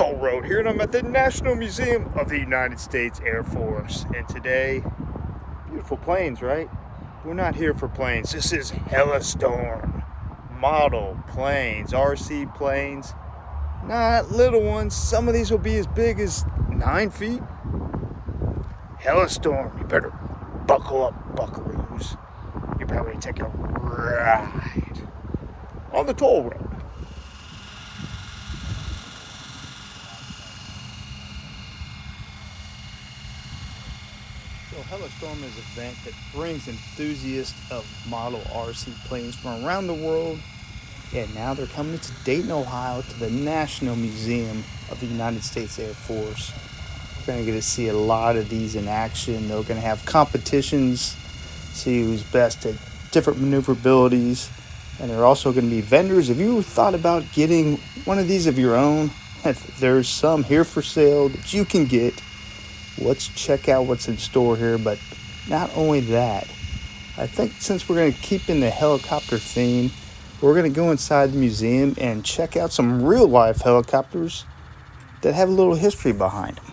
toll road here, and I'm at the National Museum of the United States Air Force. And today, beautiful planes, right? We're not here for planes. This is HeliStorm model planes, RC planes, not little ones. Some of these will be as big as 9 feet. HeliStorm, you better buckle up, buckaroos. You're probably going to take a ride on the toll road. So HeliStorm is an event that brings enthusiasts of model RC planes from around the world. And now they're coming to Dayton, Ohio to the National Museum of the United States Air Force. We're going to get to see a lot of these in action. They're going to have competitions, see who's best at different maneuverabilities. And there are also going to be vendors. If you thought about getting one of these of your own, there's some here for sale that you can get. Let's check out what's in store here. But not only that, I think since we're going to keep in the helicopter theme, we're going to go inside the museum and check out some real life helicopters that have a little history behind them.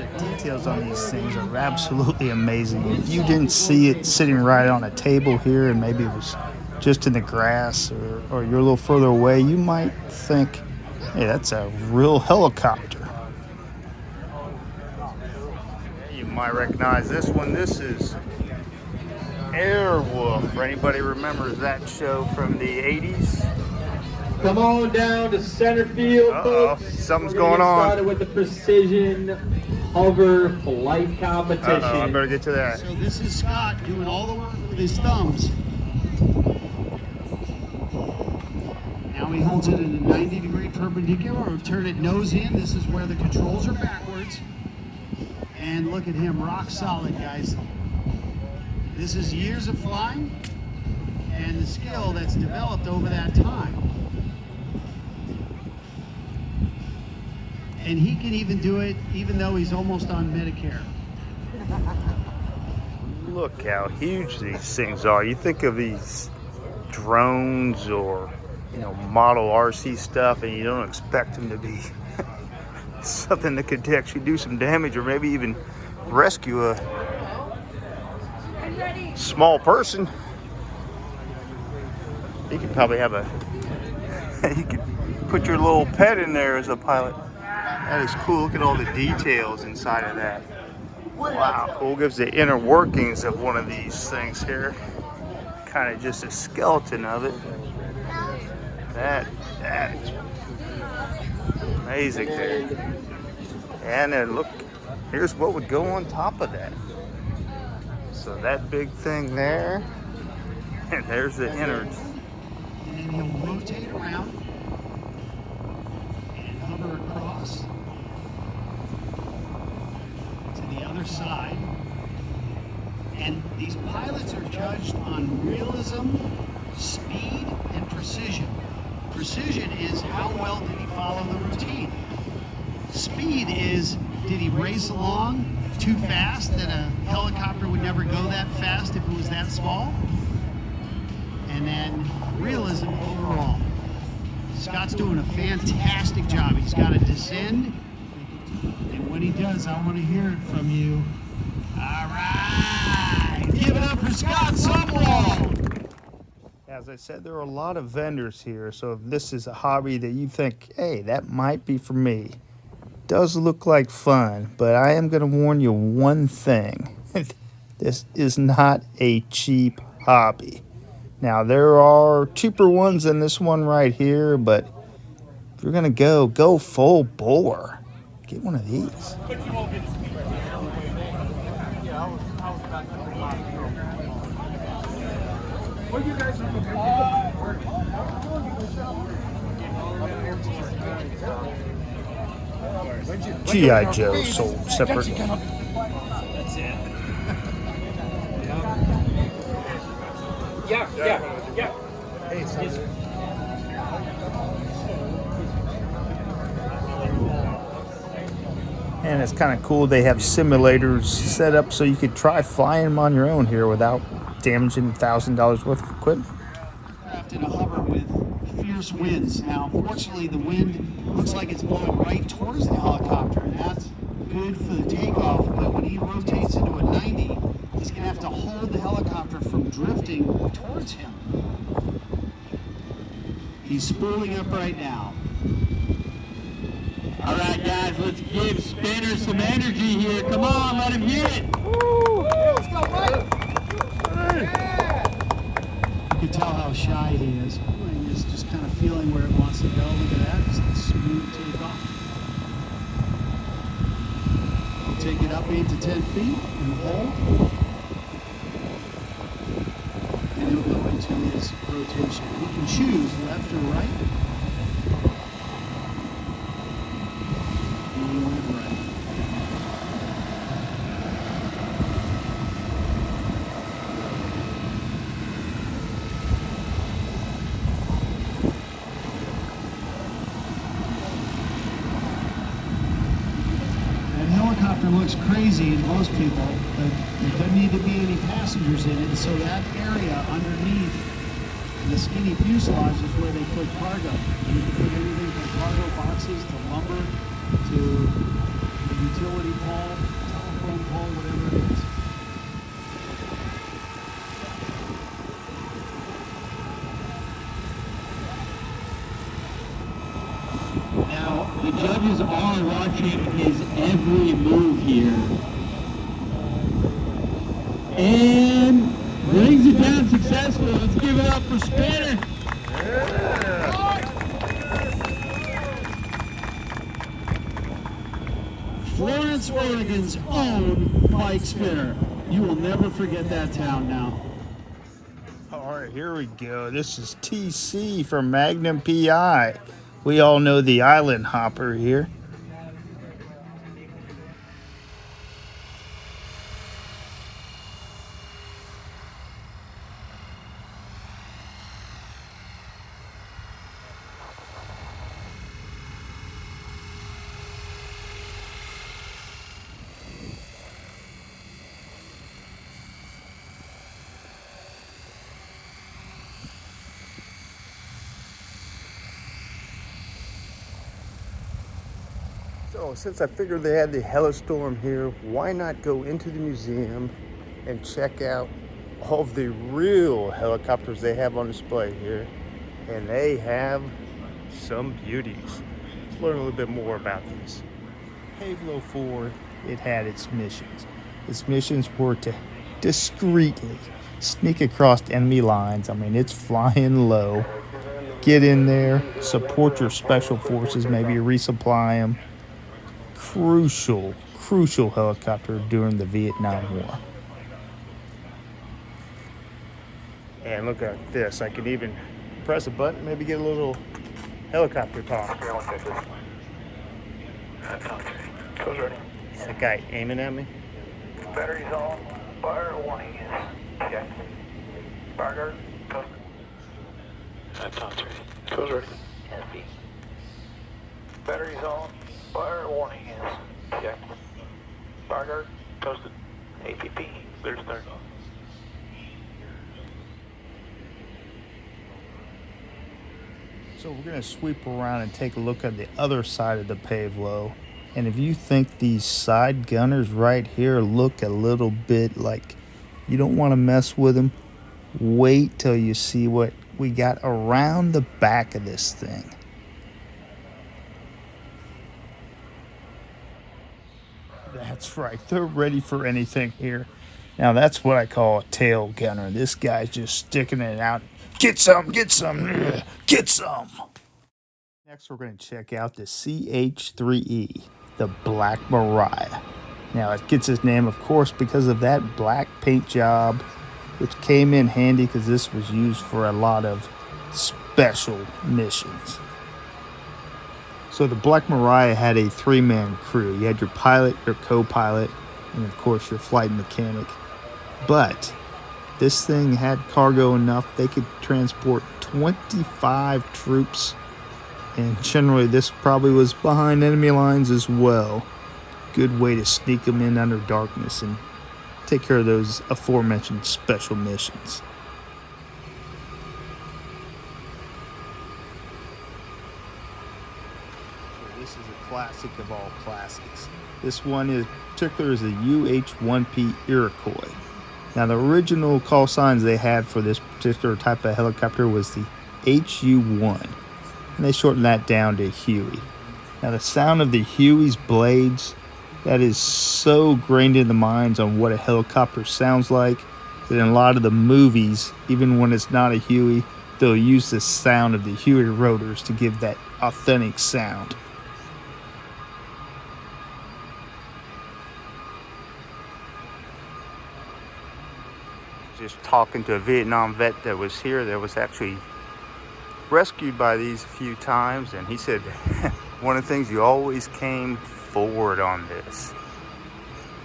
The details on these things are absolutely amazing. If you didn't see it sitting right on a table here and maybe it was just in the grass or you're a little further away, you might think, hey, that's a real helicopter. You might recognize this one. This is Airwolf. For anybody remembers that show from the 80s? Come on down to center field, folks. Something's going on. Started with the precision hover flight competition. I better get to that. So this is Scott doing all the work with his thumbs. Now he holds it in a 90-degree perpendicular, or turn it nose in. This is where the controls are backwards. And look at him, rock solid, guys. This is years of flying and the skill that's developed over that time. And he can even do it even though he's almost on Medicare. Look how huge these things are. You think of these drones or, model RC stuff, and you don't expect them to be something that could actually do some damage or maybe even rescue a small person. You could probably have you could put your little pet in there as a pilot. That is cool. Look at all the details inside of that. Wow, cool. Gives the inner workings of one of these things here. Kind of just a skeleton of it. That is amazing there. And then look, here's what would go on top of that. So that big thing there, and there's the innards. And then he'll rotate around and hover across to the other side. And these pilots are judged on realism, speed, and precision. Precision is how well did he follow the routine. Speed is, did he race along too fast that a helicopter would never go that fast if it was that small? And then realism overall. Scott's doing a fantastic job. He's got to descend, and when he does, I want to hear it from you. All right, give it up for Scott Sumwall. As I said, there are a lot of vendors here, so if this is a hobby that you think, hey, that might be for me, does look like fun, but I am going to warn you one thing. This is not a cheap hobby. Now, there are cheaper ones than this one right here, but if you're going to go full bore. Get one of these. G.I. Joe sold separate. That's it. Yeah. Hey, And it's kind of cool. They have simulators set up so you could try flying them on your own here without damaging $1,000 worth of equipment. In a hover with fierce fierce winds. Now, fortunately, the wind looks like it's blowing right towards the helicopter, and that's good for the takeoff. But when he rotates into a 90, he's going to have to hold the helicopter from drifting towards him. He's spooling up right now. All right, guys, let's give Spinner some energy here. Come on, let him hear it. Let's go, Mike! You can tell how shy he is. He's just kind of feeling where it wants to go. Look at that. Just a smooth takeoff. We'll take it up 8 to 10 feet and hold. And he'll go into his rotation. He can choose left or right. He went right. That helicopter looks crazy to most people, but there doesn't need to be any passengers in it, so that area underneath the skinny fuselage is where they put cargo. You can put anything from cargo boxes to lumber to a utility pole, telephone pole, whatever it is. Now, the judges are watching his every move here. And brings it down successfully. Let's give it up for Spinner. Florence, Oregon's own Mike Spinner. You will never forget that town now. All right, here we go. This is TC from Magnum PI. We all know the island hopper here. So since I figured they had the HeliStorm here, why not go into the museum and check out all of the real helicopters they have on display here. And they have some beauties. Let's learn a little bit more about these. Pavlo 4, it had its missions. Its missions were to discreetly sneak across enemy lines. I mean, it's flying low. Get in there, support your special forces, maybe resupply them. Crucial helicopter during the Vietnam War. And look at this. I can even press a button, maybe get a little helicopter talk. Goes ready. Is that guy aiming at me? Batteries on. Fire warning is check. Burger. Go. Goes ready. Heavy. Batteries on. Fire warning is check. Burger. Toasted. APP. Clear to start. So we're going to sweep around and take a look at the other side of the Pavlo. And if you think these side gunners right here look a little bit like you don't want to mess with them, wait till you see what we got around the back of this thing. That's right, they're ready for anything here. Now that's what I call a tail gunner. This guy's just sticking it out. Get some, get some, get some. Next we're going to check out the CH-3E, the Black Mariah. Now it gets its name, of course, because of that black paint job, which came in handy because this was used for a lot of special missions. So the Black Mariah had a 3-man crew. You had your pilot, your co-pilot, and of course your flight mechanic. But this thing had cargo enough they could transport 25 troops, and generally this probably was behind enemy lines as well. Good way to sneak them in under darkness and take care of those aforementioned special missions. classic of all classics. This one in particular is the UH-1P Iroquois. Now, the original call signs they had for this particular type of helicopter was the HU-1, and they shortened that down to Huey. Now, the sound of the Huey's blades, that is so grained in the minds on what a helicopter sounds like that in a lot of the movies, even when it's not a Huey, they'll use the sound of the Huey rotors to give that authentic sound. Just talking to a Vietnam vet that was here that was actually rescued by these a few times, and he said one of the things, you always came forward on this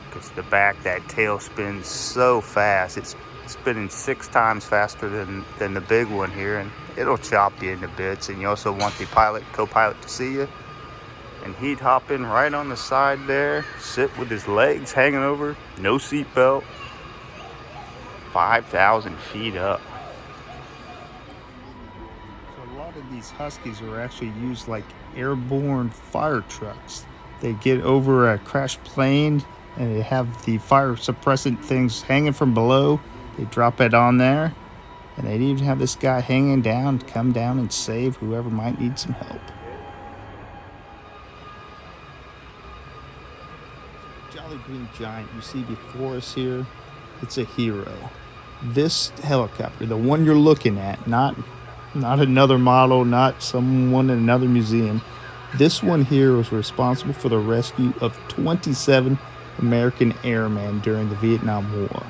because the back, that tail spins so fast. It's spinning 6 times faster than the big one here, and it'll chop you into bits. And you also want the co-pilot to see you, and he'd hop in right on the side there, sit with his legs hanging over, no seat belt, 5,000 feet up. So a lot of these Huskies are actually used like airborne fire trucks. They get over a crashed plane and they have the fire suppressant things hanging from below. They drop it on there, and they'd even have this guy hanging down to come down and save whoever might need some help. Jolly Green Giant you see before us here, it's a hero. This helicopter, the one you're looking at, not another model, not someone in another museum, this one here was responsible for the rescue of 27 American airmen during the Vietnam War.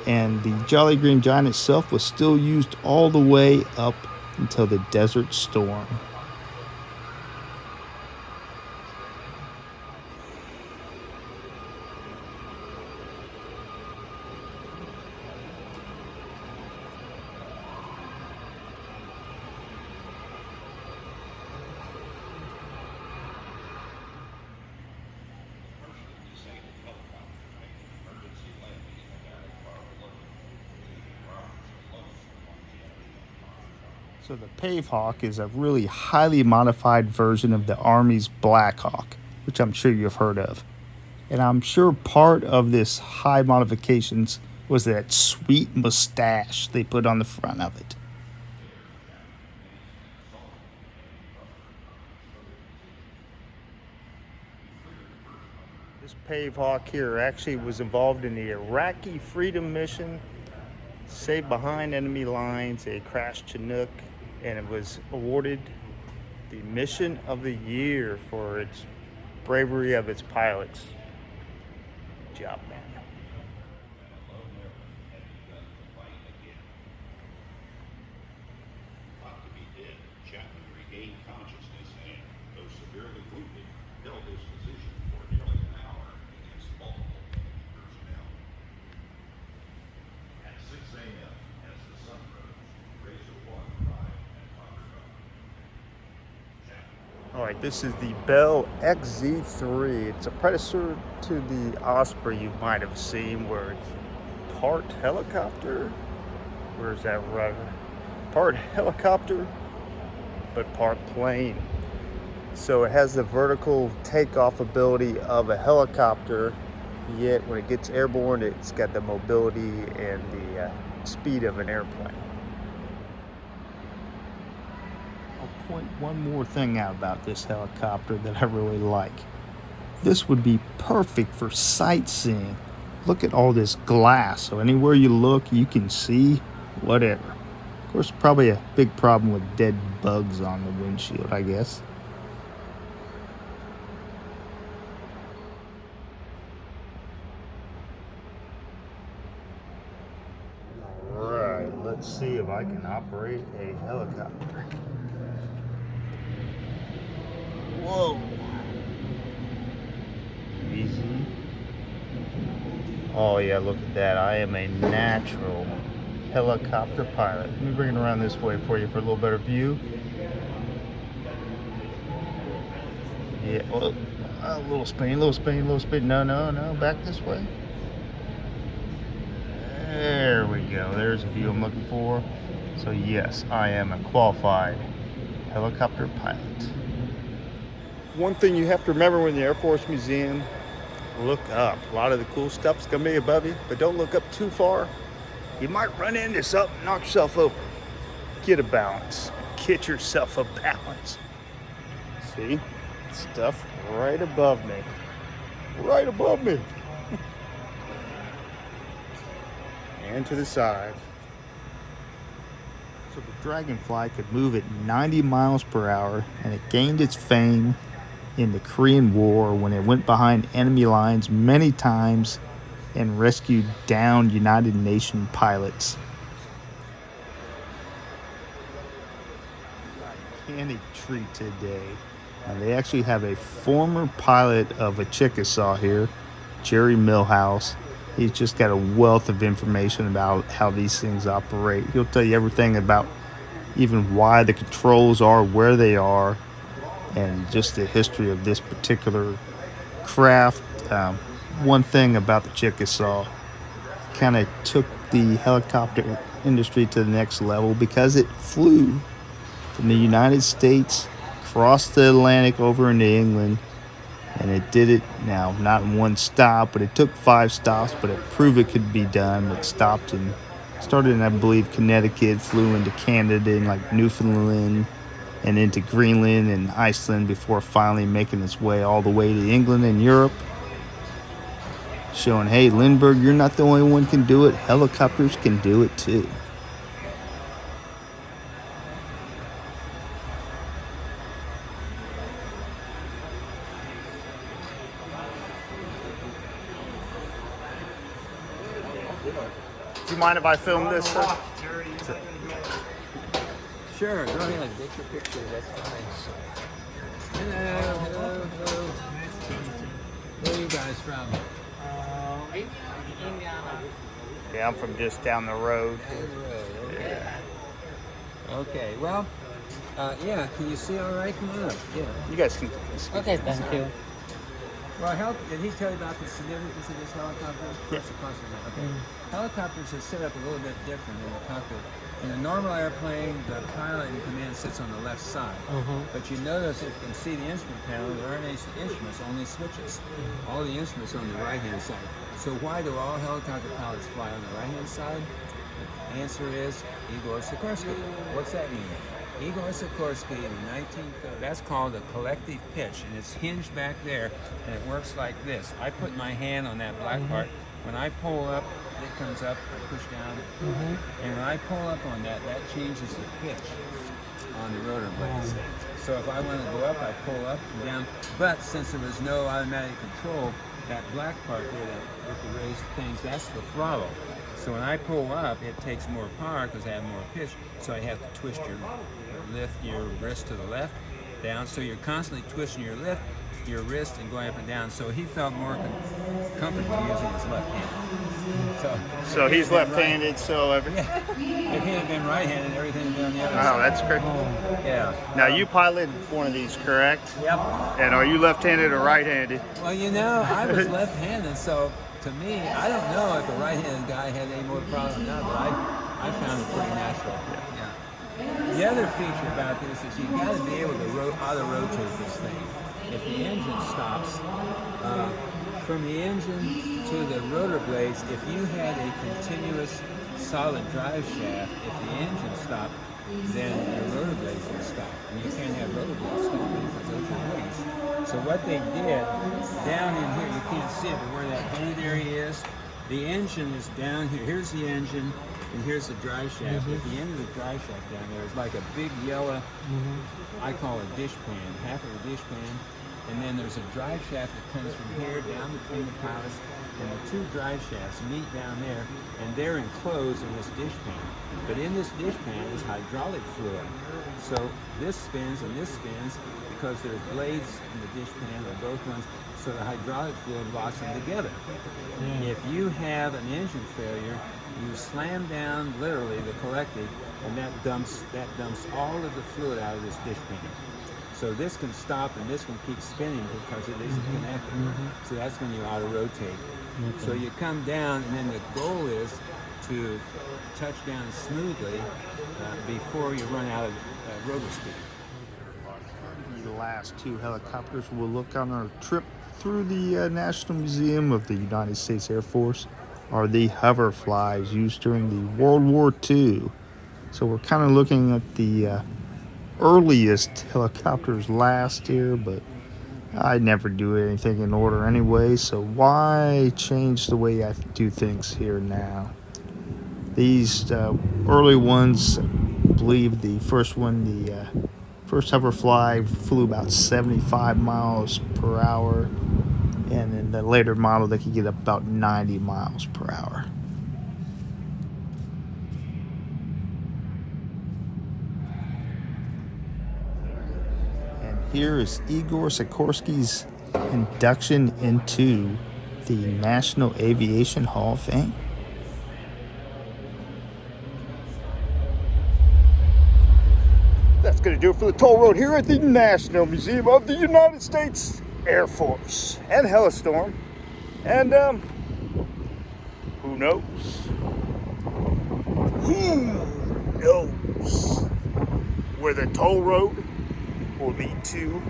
And the Jolly Green Giant itself was still used all the way up until the Desert Storm. So the Pave Hawk is a really highly modified version of the Army's Black Hawk, which I'm sure you've heard of. And I'm sure part of this high modifications was that sweet mustache they put on the front of it. This Pave Hawk here actually was involved in the Iraqi Freedom Mission, saved behind enemy lines a crashed Chinook, and it was awarded the Mission of the Year for its bravery of its pilots. Good job, man. Thought to be dead, Chapman regained consciousness and, though severely wounded, held his position for nearly an hour against multiple enemy personnel. At 6 a.m., as the sun rose, Razor 1 arrived at Concord. All right, this is the Bell XZ3. It's a predecessor to the Osprey you might have seen, where it's part helicopter. Where's that rudder? Part helicopter, but part plane. So it has the vertical takeoff ability of a helicopter, yet when it gets airborne, it's got the mobility and the speed of an airplane. I'll point one more thing out about this helicopter that I really like. This would be perfect for sightseeing. Look at all this glass, so anywhere you look, you can see whatever. Of course, probably a big problem with dead bugs on the windshield, I guess. Alright, let's see if I can operate a helicopter. Whoa! Easy. Oh yeah, look at that. I am a natural helicopter pilot. Let me bring it around this way for you for a little better view. Yeah, well, a little spin, little spin, little spin. No, back this way. There we go. There's a view I'm looking for. So yes, I am a qualified helicopter pilot. One thing you have to remember when the Air Force Museum, look up. A lot of the cool stuff's gonna be above you, but don't look up too far. You might run into something, knock yourself over. Get a balance. Get yourself a balance. See? Stuff right above me. Right above me. And to the side. So the Dragonfly could move at 90 miles per hour, and it gained its fame in the Korean War when it went behind enemy lines many times and rescued downed United Nations pilots. Gigantic treat today. And they actually have a former pilot of a Chickasaw here, Jerry Millhouse. He's just got a wealth of information about how these things operate. He'll tell you everything about even why the controls are where they are, and just the history of this particular craft. One thing about the Chickasaw kind of took the helicopter industry to the next level because it flew from the United States, crossed the Atlantic over into England, and it did it now not in one stop, but it took 5 stops, but it proved it could be done. It stopped and started in, I believe, Connecticut, flew into Canada and like Newfoundland, and into Greenland and Iceland before finally making its way all the way to England and Europe. Showing, hey, Lindbergh, you're not the only one can do it. Helicopters can do it too. Do you mind if I film this, sir? Sure, go ahead, take your picture, that's fine. Hello. Where are you guys from? Yeah, I'm from just down the road. Okay. Okay, well, yeah, can you see all right? Come on up, yeah. You guys can. Okay, thank you. Well, did he tell you about the significance of this helicopter? Yeah. Of course not. Okay. Helicopters are set up a little bit different in the cockpit. In a normal airplane, the pilot in command sits on the left side. But you notice, if you can see the instrument panel, there aren't any instruments, only switches. All the instruments are on the right-hand side. So why do all helicopter pilots fly on the right-hand side? The answer is Igor Sikorsky. What's that mean? Igor Sikorsky in the 1930s, that's called a collective pitch, and it's hinged back there, and it works like this. I put my hand on that black part. When I pull up, it comes up, I push down, and when I pull up on that, that changes the pitch on the rotor blades. So if I want to go up, I pull up and down, but since there was no automatic control, that black part there with the raised things, that's the throttle. So when I pull up, it takes more power because I have more pitch, so I have to lift your wrist to the left, down, so you're constantly twisting your wrist and going up and down. So he felt more comfortable using his left hand. So he's left-handed, so if he had been right-handed, everything would be on the other oh, side. that's great. Yeah. Now you piloted one of these, correct? Yep. And are you left-handed or right-handed? Well, you know, I was left-handed, so to me, I don't know if a right-handed guy had any more problem or not, but I found it pretty natural. Yeah. The other feature about this is you've got to be able to auto-rotate this thing. If the engine stops, from the engine to the rotor blades, if you had a continuous solid drive shaft, if the engine stopped, then your rotor blades would stop. And you can't have rotor blades stopping because those are wings. So what they did, down in here, you can't see it, but where that vented area is, the engine is down here. Here's the engine, and here's the drive shaft. At the end of the drive shaft down there is like a big yellow, I call it dish pan, half of a dish pan. And then there's a drive shaft that comes from here down between the pilots, and the two drive shafts meet down there, and they're enclosed in this dish pan. But in this dish pan is hydraulic fluid. So this spins and this spins because there's blades in the dish pan, or both ones, so the hydraulic fluid locks them together. If you have an engine failure, you slam down literally the collective, and that dumps all of the fluid out of this dish pan. So this can stop and this one keeps spinning because it isn't connected. So that's when you auto-rotate. So you come down, and then the goal is to touch down smoothly before you run out of rotor speed. last two helicopters we'll look on our trip through the National Museum of the United States Air Force are the hoverflies used during the World War II. So we're kind of looking at the earliest helicopters last here, but I never do anything in order anyway, so why change the way I do things here now? These early ones, I believe the first one, the first hoverfly flew about 75 miles per hour, and in the later model they could get about 90 miles per hour. And here is Igor Sikorsky's induction into the National Aviation Hall of Fame. That's going to do it for the toll road here at the National Museum of the United States Air Force and HeliStorm. And, who knows? Who knows where the toll road will lead to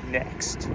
next?